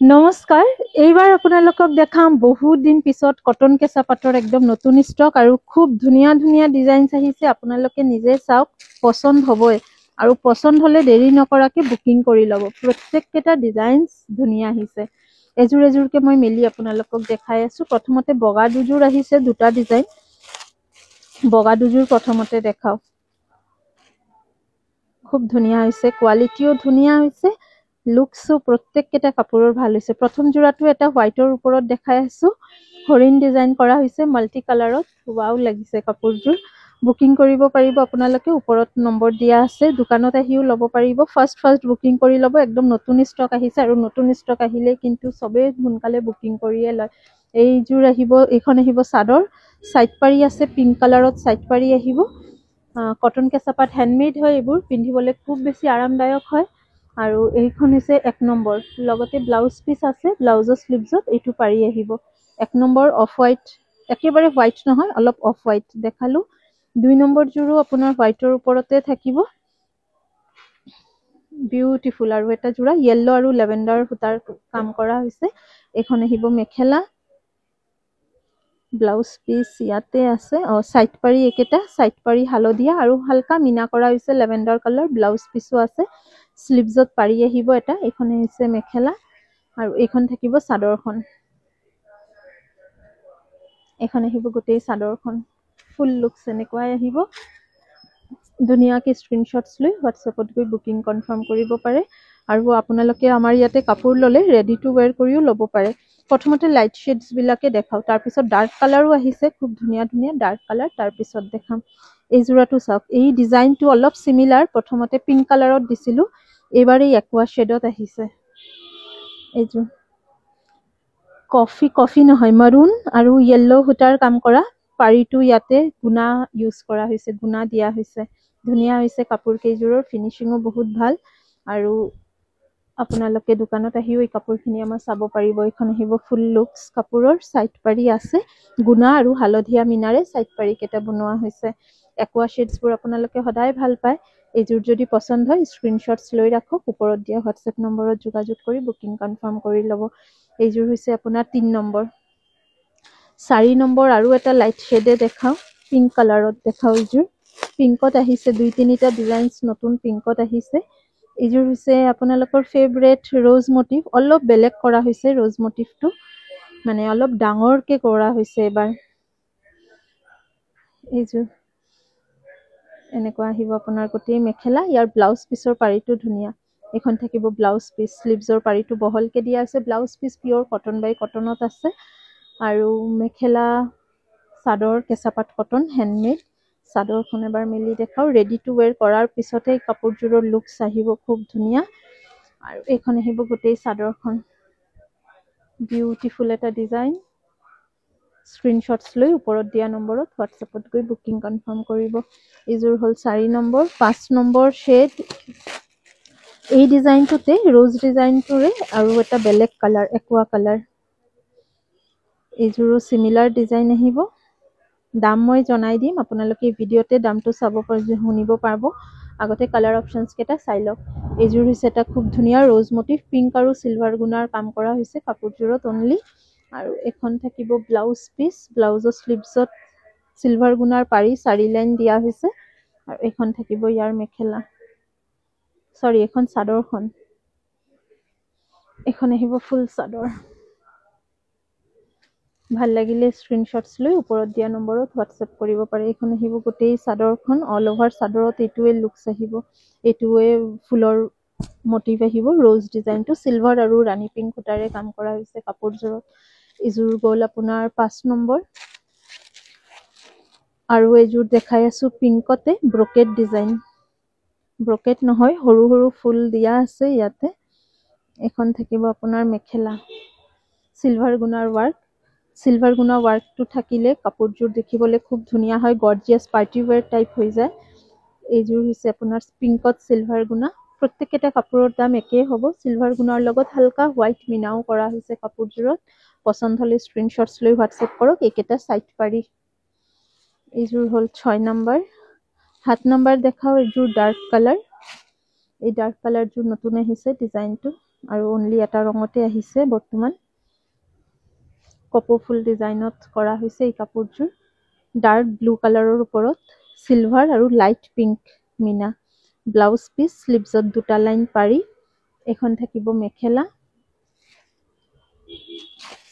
নমস্কাৰ এইবাৰ আপোনালোকক দেখাম বহুত দিন পিছত কটন কেঁচা পাটৰ একদম নতুন ষ্টক আৰু খুব ধুনীয়া ধুনীয়া ডিজাইনছ আহিছে আপোনালোকে নিজে চাওক পছন্দ হ'বই আৰু পছন্দ হ'লে দেৰি নকৰাকে বুকিং কৰি ল'ব প্ৰত্যেকটা ডিজাইনছ ধুনীয়া আহিছে এজোৰ এজোৰকে মই মেলি আপোনালোকক দেখাই আছো প্ৰথমতে বগা দুজোৰ আহিছে দুটা ডিজাইন বগা দুজোৰ প্ৰথমতে দেখাও খুব ধুনীয়া হৈছে কোৱালিটিও ধুনীয়া হৈছে লুকসো প্ৰত্যেকটা কাপোৰৰ ভাল হৈছে প্ৰথম জোৰাটো এটা হোৱাইটৰ ওপৰত দেখাই আছো হৰিণ ডিজাইন কৰা হৈছে মাল্টি কালাৰত ওৱাও লাগিছে কাপোৰযোৰ বুকিং কৰিব পাৰিব আপোনালোকে ওপৰত নম্বৰ দিয়া আছে দোকানত আহিও ল'ব পাৰিব ফাৰ্ষ্ট বুকিং কৰি ল'ব একদম নতুন ষ্টক আহিছে আৰু নতুন ষ্টক আহিলে কিন্তু সবে সোনকালে বুকিং কৰিয়ে লয় এইযোৰ আহিব এইখন আহিব চাদৰ সাইড পাৰি আছে পিংক কালাৰত সাইড পাৰি আহিব কটন কেঁচা পাট হ্যান্ডমেড হয় এইবোৰ পিন্ধিবলৈ খুব বেছি আৰামদায়ক হয় আৰু এইখন হৈছে 1 নম্বৰ লগতে ব্লাউজ পিস আছে ব্লাউজৰ স্লিভছত এইটো পাৰি আহিব 1 নম্বৰ অফ হোৱাইট একেবাৰে হোৱাইট নহয় অলপ অফ হোৱাইট দেখালো 2 নম্বৰ জোৰো আপোনাৰ হোৱাইটৰ ওপৰতে থাকিব বিউটিফুল আৰু এটা জোৰা ইয়েলো আৰু লেভেন্ডাৰ সূতাৰ কাম কৰা হৈছে এখন আহিব মেখেলা ব্লাউজ পিস ইয়াতে আছে সাইড পাৰি একেটা সাইড পাৰি হালদিয়া আৰু হালকা মিনা কৰা হৈছে লেভেন্ডাৰ কালাৰ ব্লাউজ পিসও আছে স্লিভছত পাৰি আহিব এটা এখন হৈছে মেখেলা আৰু এইখন থাকিব চাদৰখন এখন আহিব গোটেই চাদৰখন ফুল লুকস এনেকুৱাই আহিব ধুনীয়াকে স্ক্ৰিনশ্বটছ লৈ হোৱাটছএপত গৈ বুকিং কনফাৰ্ম কৰিব পাৰে আৰু আপোনালোকে আমাৰ ইয়াতে কাপোৰ ললে ৰেডি টু ওয়্যাৰ কৰিও ল'ব পাৰে প্ৰথমতে লাইট শেডস বিলাকে দেখাও তাৰ পিছত ডাৰ্ক কালাৰো আহিছে খুব ধুনীয়া ধুনীয়া ডাৰ্ক কালাৰ তাৰ পিছত দেখাম এই জোৰাটো চাওক এই ডিজাইনটো অলপ সিমিলাৰ প্ৰথমতে পিংক কালাৰত দিছিলো এবাৰ এই একুয়া শেডত আহিছে এইজোৰ কফি নহয় মাৰুন আৰু ইয়েলো সূতাৰ কাম কৰা পাৰিটো ইয়াতে গুণা ইউজ কৰা হৈছে গুণা দিয়া হৈছে ধুনীয়া হৈছে কাপোৰ কেইজোৰৰ ফিনিশিংও বহুত ভাল আৰু আপোনালোকে দোকানত আহিও এই কাপোৰখিনি আমাৰ চাব পাৰিব এইখন আহিব ফুল লুকস কাপোৰৰ সাইড পাৰি আছে গুণা আৰু হালধীয়া মিনাৰে সাইড পাৰি কেটা বনোৱা হৈছে একুয়া শেডছবোৰ আপোনালোকে সদায় ভাল পায় এইজোৰ যদি পছন্দ হয় স্ক্ৰিনশ্বটছ লৈ ৰাখক ওপৰত দিয়া হোৱাটছএপ নম্বৰত যোগাযোগ কৰি বুকিং কনফাৰ্ম কৰি ল'ব এইজোৰ হৈছে আপোনাৰ 3 নম্বৰ 4 নম্বৰ আৰু এটা লাইট শেডে দেখাও পিংক কালাৰত দেখাও এইজোৰ পিংকত আহিছে 2-3টা ডিজাইনছ নতুন পিংকত আহিছে এইজোৰ হৈছে আপোনালোকৰ ফেভৰেট ৰ'জ মোটিভ অলপ বেলেগ কৰা হৈছে ৰ'জ মোটিভটো মানে অলপ ডাঙৰকে কৰা হৈছে এবাৰ এইজোৰ এনেকুৱা আহিব আপোনাৰ গোটেই মেখেলা ইয়াৰ ব্লাউজ পিছৰ পাৰিটো ধুনীয়া এখন থাকিব ব্লাউজ পিস স্লিভছৰ পাৰিটো বহলকে দিয়া আছে ব্লাউজ পিস পিওৰ কটন বাই কটনত আছে আৰু মেখেলা চাদৰ কেঁচাপাট কটন হ্যান্ডমেড চাদৰখন এবাৰ মেলি দেখাও ৰেডি টু ওয়্যাৰ কৰাৰ পিছতে কাপোৰজোৰৰ লুকস আহিব খুব ধুনীয়া আৰু এইখন আহিব গোটেই চাদৰখন বিউটিফুল এটা ডিজাইন স্ক্ৰিনশ্বটছ লৈ ওপৰত দিয়া নম্বৰত হোৱাটছএপত গৈ বুকিং কনফাৰ্ম কৰিব এইজোৰ হ'ল 4 নম্বৰ 5 নম্বৰ শেড এই ডিজাইনটোতে ৰ'জ ডিজাইনটোৰে আৰু এটা বেলেগ কালাৰ একুয়া কালাৰ এইজোৰো সিমিলাৰ ডিজাইন আহিব দাম মই জনাই দিম আপোনালোকে ভিডিওতে দামটো চাব পাৰিব শুনিব পাৰিব আগতে কালাৰ অপশনছ কেটা চাই লওক এইজোৰ হৈছে এটা খুব ধুনীয়া ৰ'জ মোটিভ পিংক আৰু সিলভাৰ গুণাৰ কাম কৰা হৈছে কাপোৰজোৰত অনলি আৰু এখন থাকিব ব্লাউজ পিস ব্লাউজৰ স্লিভছত সিলভাৰ গুণাৰ পাৰি 4 লাইন দিয়া হৈছে আৰু এখন থাকিব ইয়াৰ মেখেলা সৰি এখন চাদৰখন এখন আহিব ফুল চাদৰ ভাল লাগিলে স্ক্ৰিনশ্বটছ লৈ ওপৰত দিয়া নম্বৰত হোৱাটছএপ কৰিব পাৰে এইখন আহিব গোটেই চাদৰখন অল ওভাৰ চাদৰত এইটোৱে লুকস আহিব এইটোৱে ফুলৰ মোটিভ আহিব ৰ'জ ডিজাইনটো সিলভাৰ আৰু ৰাণী পিংক সূতাৰে কাম কৰা হৈছে কাপোৰজোৰত এইজোৰ গ'ল আপোনাৰ 5 নম্বৰ আৰু এইজোৰ দেখাই আছো পিংকতে ব্ৰকেট ডিজাইন ব্ৰকেট নহয় সৰু সৰু ফুল দিয়া আছে ইয়াতে এখন থাকিব আপোনাৰ মেখেলা সিলভাৰ গুণাৰ ৱাৰ্কটো থাকিলে কাপোৰজোৰ দেখিবলৈ খুব ধুনীয়া হয় গৰ্জিয়াছ পাৰ্টি ওয়্যাৰ টাইপ হৈ যায় এইজোৰ হৈছে আপোনাৰ পিংকত সিলভাৰ গুণা প্ৰত্যেকটা কাপোৰৰ দাম একেই হ'ব সিলভাৰ গুণাৰ লগত হালকা হোৱাইট মিনাও কৰা হৈছে কাপোৰজোৰত পছন্দ হ'লে স্ক্ৰিনশ্বটছ লৈ হোৱাটছএপ কৰক এইকেটা সাইড পাৰি এইজোৰ হ'ল 6 নম্বৰ 7 নম্বৰ দেখাও এইজোৰ ডাৰ্ক কালাৰ এই ডাৰ্ক কালাৰজোৰ নতুন আহিছে ডিজাইনটো আৰু অনলি এটা ৰঙতে আহিছে বৰ্তমান কপৌ ফুল ডিজাইনত কৰা হৈছে এই কাপোৰযোৰ ডাৰ্ক ব্লু কালাৰৰ ওপৰত সিলভাৰ আৰু light pink meena blouse piece স্লিভছত দুটা লাইন পাৰি এখন থাকিব মেখেলা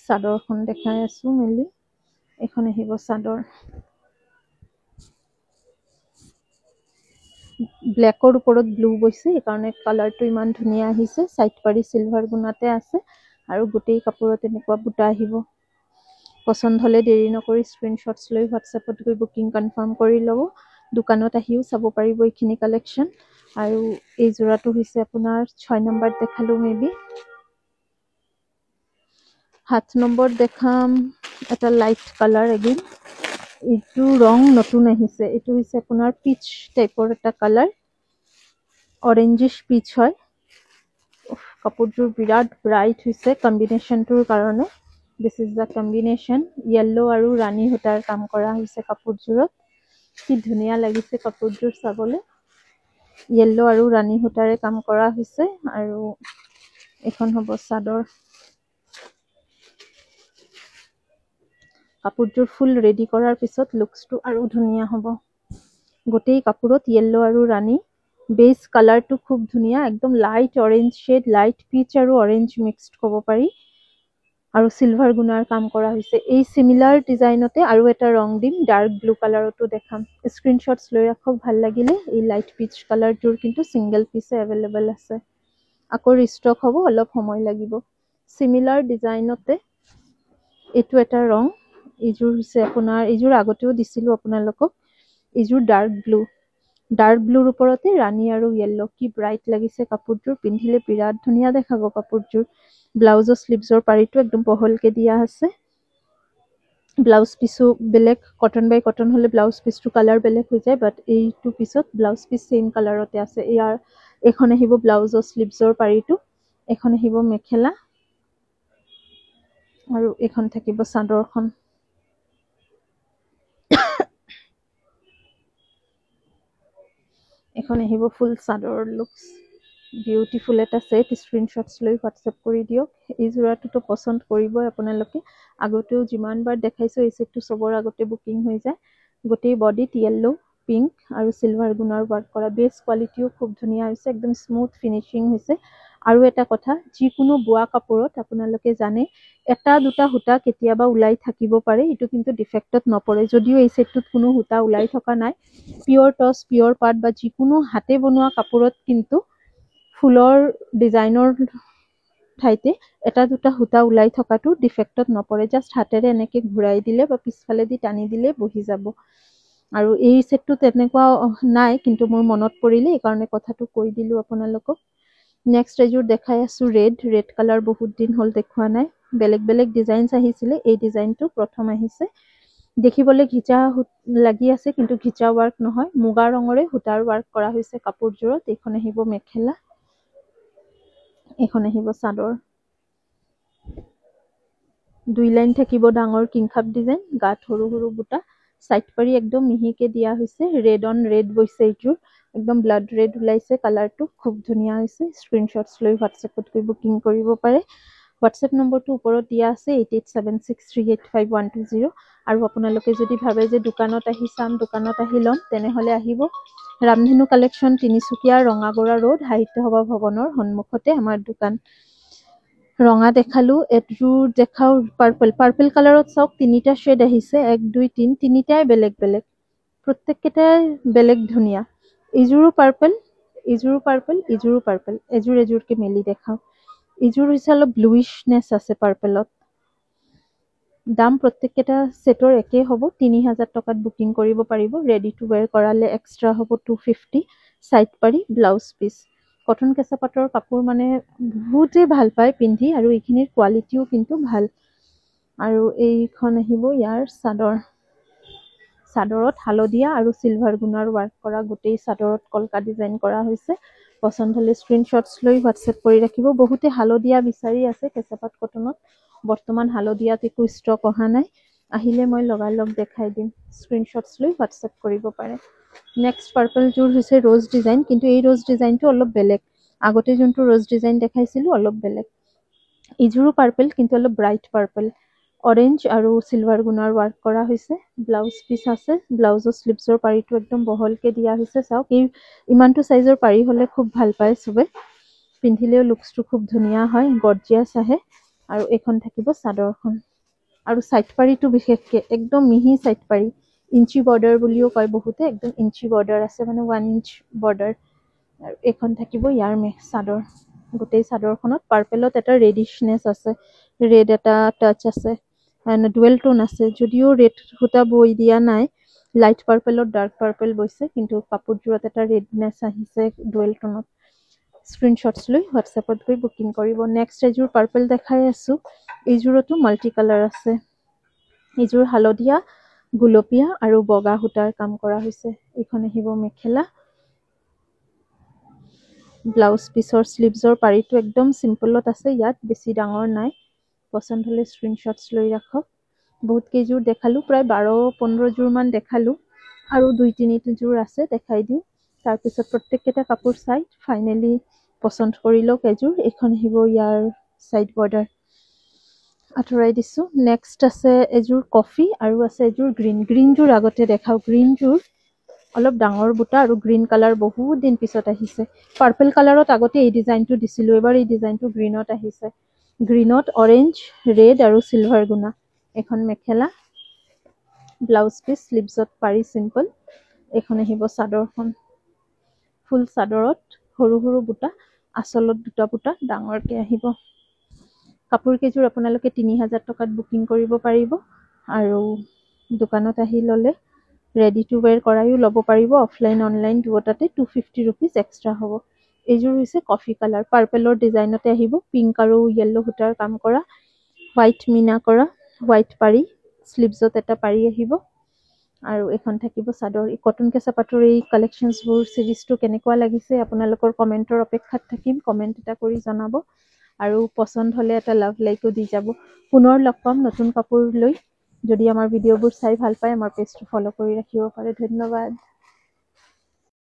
চাদৰখন দেখাই আছো মেলি এখন আহিব চাদৰ ব্ল্যাকৰ ওপৰত ব্লু বৈছে এইকাৰণে কালাৰটো ইমান ধুনীয়া আহিছে সাইড পাৰি সিলভাৰ গুণাতে আছে আৰু গোটেই কাপোৰত এনেকুৱা বুটা আহিব পছন্দ হলে দেৰি নকৰি স্ক্ৰিনশ্বটছ লৈ হোৱাটছএপত গৈ বুকিং কনফাৰ্ম কৰি ল'ব দোকানত আহিও চাব পাৰিব এইখিনি কালেকশ্যন আৰু এই জোৰাটো হৈছে আপোনাৰ 6 নম্বৰ দেখালো মেবি 7 নম্বৰ দেখাম এটা লাইট কালাৰ এগেইন এইটো ৰং নতুন আহিছে এইটো হৈছে আপোনাৰ পিচ টাইপৰ এটা কালাৰ অৰেঞ্জিশ পিচ হয় কাপোৰযোৰ বিৰাট ব্ৰাইট হৈছে কম্বিনেশ্যনটোৰ কাৰণে this is the combination yellow আৰু ৰাণী সূতাৰ কাম কৰা হৈছে কাপোৰযোৰত কি ধুনীয়া লাগিছে কাপোৰযোৰ চাবলৈ য়েল্লো আৰু ৰাণী সূতাৰে কাম কৰা হৈছে আৰু এখন হ'ব চাদৰ কাপোৰযোৰ ফুল ৰেডি কৰাৰ পিছত লুকসটো আৰু ধুনীয়া হ'ব গোটেই কাপোৰত য়েল্লো আৰু ৰাণী বেস কালাৰটো খুব ধুনীয়া একদম light orange shade light peach আৰু অৰেঞ্জ মিক্সড ক'ব পাৰি আৰু সিলভাৰ গুণাৰ কাম কৰা হৈছে এই সিমিলাৰ ডিজাইনতে আৰু এটা ৰং দিম ডাৰ্ক ব্লু কালাৰতো দেখাম স্ক্ৰিনশ্বটছ লৈ ৰাখক ভাল লাগিলে এই লাইট পিচ কালাৰটোৰ কিন্তু সিঙ্গেল পিছে अवेलेबल আছে আকৌ ৰিষ্টক হ'ব অলপ সময় লাগিব সিমিলাৰ ডিজাইনতে এইটো এটা ৰং এইযোৰ হৈছে আপোনাৰ এইযোৰ আগতেও দিছিলো আপোনালোকক এইযোৰ ডাৰ্ক ব্লুৰ ওপৰতে ৰাণী আৰু য়েল্লো কি ব্ৰাইট লাগিছে কাপোৰযোৰ পিন্ধিলে বিৰাট ধুনীয়া দেখাব কাপোৰযোৰ ব্লাউজৰ স্লিভছৰ পাৰিটো একদম বহলকে দিয়া আছে ব্লাউজ পিসো বেলেগ কটন বাই কটন হলে ব্লাউজ পিসটো কালাৰ বেলেগ হৈ যায় বাট এইটো পিছত ব্লাউজ পিস সেম কালাৰতে আছে ইয়াৰ এখন আহিব ব্লাউজৰ স্লিভছৰ পাৰিটো এখন আহিব মেখেলা আৰু এখন থাকিব চাদৰখন এখন আহিব ফুল চাদৰ লুকস বিউটিফুল এটা সেট স্ক্ৰিনশ্বটছ লৈ হোৱাটছএপ কৰি দিয়ক এই জোৰাটোতো পছন্দ কৰিবই আপোনালোকে আগতেও যিমানবাৰ দেখাইছো এই সেটটো সবৰ আগতে বুকিং হৈ যায় গোটেই বডিত য়েল্লো পিংক আৰু সিলভাৰ গুণৰ ওয়াৰ্ক কৰা বেস কোৱালিটিও খুব ধুনীয়া হৈছে একদম স্মুথ ফিনিশিং হৈছে আৰু এটা কথা যিকোনো বোৱা কাপোৰত আপোনালোকে জানে এটা দুটা হুটা কেতিয়াবা উলাই থাকিব পাৰে এটো কিন্তু ডিফেক্টত নপৰে যদিও এই সেটটোত কোনো হুটা উলাই থকা নাই পিওৰ টস পিওৰ পাট বা যিকোনো হাতে বনোৱা কাপোৰত কিন্তু ফুলৰ ডিজাইনৰ ঠাইতে এটা দুটা হুটা উলাই থকাটো ডিফেক্টত নপৰে জাস্ট হাতেৰে এনেকে ঘূৰাই দিলে বা পিছফালে দি টানি দিলে বহি যাব আৰু এই সেটটো তেনেকুৱা নাই কিন্তু মোৰ মনত পৰিলে এই কাৰণে কথাটো কৈ দিলো আপোনালোকক নেক্সট এযোৰ দেখাই আছো ৰেড কালাৰ বহুত দিন হল দেখুৱা নাই বেলেগ ডিজাইনছ আহিছিলে এই ডিজাইনটো প্ৰথম আহিছে দেখিবলৈ ঘিচা লাগি আছে কিন্তু ঘিচা ওয়াৰ্ক নহয় মুগা ৰঙৰে হুটাৰ ওয়াৰ্ক কৰা হৈছে কাপোৰযোৰত এখন আহিব মেখেলা এখন আহিব চাদৰ দুই লাইন থাকিব ডাঙৰ কিংখাপ ডিজাইন গাত সৰু সৰু বুটা সাইড পাৰি একদম মিহিকে দিয়া হৈছে ৰেড অন ৰেড বৈছে এইযোৰ একদম ব্লাড ৰেড ওলাইছে কালাৰটো খুব ধুনীয়া হৈছে স্ক্ৰিনশ্বটছ লৈ হোৱাটছএপত গৈ বুকিং কৰিব পাৰে হোৱাটছএপ নম্বৰটো ওপৰত দিয়া আছে 8876385120 আৰু আপোনালোকে যদি ভাবে যে দোকানত আহি চাম দোকানত আহি লম তেনেহলে আহিব ৰামধেনু কালেকশ্যন তিনিচুকীয়া ৰঙাগড়া ৰোড সাহিত্য সভা ভৱনৰ সন্মুখতে আমাৰ দোকান ৰঙা দেখালো এযোৰ দেখাও পাৰ্পল কালাৰত চাওক তিনিটা শেড আহিছে 1 2 3 তিনিটাই বেলেগ প্ৰত্যেকটাই বেলেগ ধুনীয়া ইজুৰো পাৰ্পল এজুৰকে মেলি দেখাও ইজুৰ হৈছে অলপ ব্লুইশনেছ আছে পাৰ্পলত দাম প্ৰত্যেকটা সেটৰ একে হ'ব 3000 টকাত বুকিং কৰিব পাৰিব ৰেডি টু ওয়্যাৰ কৰালে এক্সট্ৰা হ'ব 250 সাইড পাৰি ব্লাউজ পিস কটন কেঁচা পাটৰ কাপোৰ মানে বহুতে ভাল পায় পিন্ধি আৰু এইখিনিৰ কোৱালিটিও কিন্তু ভাল আৰু এইখন আহিব ইয়াৰ চাদৰত হালধীয়া আৰু সিলভাৰ গুণৰ ওয়াৰ্ক কৰা গোটেই চাদৰত কলকা ডিজাইন কৰা হৈছে পছন্দ হলে স্ক্ৰিনশ্বটছ লৈ হোৱাটছএপ কৰি ৰাখিব বহুতে হালধীয়া বিচাৰি আছে কেঁচাপাট কটনত বৰ্তমান হালধীয়াত একো ষ্টক অহা নাই আহিলে মই লগালগ দেখাই দিম স্ক্ৰিনশ্বটছ লৈ হোৱাটছএপ কৰিব পাৰে নেক্সট পাৰ্পল জোৰ হৈছে ৰোজ ডিজাইন কিন্তু এই ৰোজ ডিজাইনটো অলপ বেলেগ আগতে যোনটো ৰ'জ ডিজাইন দেখাইছিলোঁ অলপ বেলেগ। এইযোৰো পাৰ্পল কিন্তু অলপ ব্ৰাইট পাৰ্পল। অৰেঞ্জ আৰু চিলভাৰ গুণাৰ ৱাৰ্ক কৰা হৈছে। ব্লাউজ পিচ আছে। ব্লাউজৰ স্লিভছৰ পাৰিটো একদম বহলকৈ দিয়া হৈছে। চাওক, ইমানটো চাইজৰ পাৰি হ'লে খুব ভাল পায় চবে। পিন্ধিলেও লুকছটো খুব ধুনীয়া হয়, গৰ্জিয়াছ আহে। আৰু এইখন থাকিব চাদৰখন। আৰু ছাইড পাৰিটো বিশেষকৈ একদম মিহি ছাইড পাৰি। ইঞ্চি বৰ্ডাৰ বুলিও কয় বহুতে, একদম ইঞ্চি বৰ্ডাৰ আছে, মানে 1 ইঞ্চ বৰ্ডাৰ। আৰু এইখন থাকিব ইয়াৰ চাদৰ। গোটেই চাদৰখনত পাৰ্পেলত এটা ৰেডিছনেছ আছে, ৰেড এটা টাচ আছে, ডুৱেল টোন আছে। যদিও ৰেড সূতা বৈ দিয়া নাই, লাইট পাৰ্পেলত ডাৰ্ক পাৰ্পেল বৈছে, কিন্তু কাপোৰযোৰত এটা ৰেডনেছ আহিছে ডুৱেল টোনত। স্ক্ৰীনশ্বটছ লৈ হোৱাটছএপত গৈ বুকিং কৰিব। নেক্সট এযোৰ পাৰ্পেল দেখাই আছোঁ। এইযোৰতো মাল্টি কালাৰ আছে। এইযোৰ হালধীয়া, গুলপীয়া আৰু বগা সূতাৰ কাম কৰা হৈছে। এইখন আহিব মেখেলা। ব্লাউজ পিছৰ স্লিভছৰ পাৰিটো একদম চিম্পলত আছে, ইয়াত বেছি ডাঙৰ নাই। পচন্দ হ'লে স্ক্ৰীনশ্বটছ লৈ ৰাখক। বহুত কেইযোৰ দেখালোঁ, প্ৰায় 12-15যোৰমান দেখালোঁ, আৰু 2-3 যোৰ আছে, দেখাই দিওঁ। তাৰপিছত প্ৰত্যেককেইটা কাপোৰ চাই ফাইনেলি পচন্দ কৰি লওক এযোৰ। এইখন আহিব ইয়াৰ ছাইড বৰ্ডাৰ। আঁতৰাই দিছোঁ। নেক্সট আছে এযোৰ কফি আৰু আছে এযোৰ গ্ৰীণ। গ্ৰীণযোৰ আগতে দেখাওঁ। গ্ৰীণযোৰ অলপ ডাঙৰ বুটা আৰু গ্ৰীণ কালাৰ বহুত দিন পিছত আহিছে। পাৰ্পল কালাৰত আগতে এই ডিজাইনটো দিছিলোঁ, এবাৰ এই ডিজাইনটো গ্ৰীণত আহিছে। গ্ৰীণত অৰেঞ্জ, ৰেড আৰু চিলভাৰ গুণা। এখন মেখেলা, ব্লাউজ পিচ, স্লিভছত পাৰি চিম্পল। এইখন আহিব চাদৰখন। ফুল চাদৰত সৰু সৰু বুটা, আঁচলত দুটা বুটা ডাঙৰকৈ আহিব। কাপোৰ কেইযোৰ আপোনালোকে 3000 টকাত বুকিং কৰিব পাৰিব। আৰু দোকানত আহি ল'লে ৰেডি টু ৱেৰ কৰায়ো ল'ব পাৰিব। অফলাইন অনলাইন দুয়োটাতে 250 ৰুপিজ এক্সট্ৰা হ'ব। এইযোৰ হৈছে কফি কালাৰ, পাৰ্পেলৰ ডিজাইনতে আহিব। পিংক আৰু য়েল্লো সূতাৰ কাম কৰা, হোৱাইট মিনা কৰা, হোৱাইট পাৰি, স্লিভছত এটা পাৰি আহিব। আৰু এইখন থাকিব চাদৰ। কটন কেঁচা পাটৰ এই কালেকশ্যনছবোৰ চিৰিজটো কেনেকুৱা লাগিছে আপোনালোকৰ কমেণ্টৰ অপেক্ষাত থাকিম। কমেণ্ট এটা কৰি জনাব। আৰু পচন্দ হ'লে এটা লাভ লাইকো দি যাব। পুনৰ লগ পাম নতুন কাপোৰ লৈ। যদি আমাৰ ভিডিঅ'বোৰ চাই ভাল পায়, আমাৰ পেজটো ফ'ল' কৰি ৰাখিব পাৰে। ধন্যবাদ।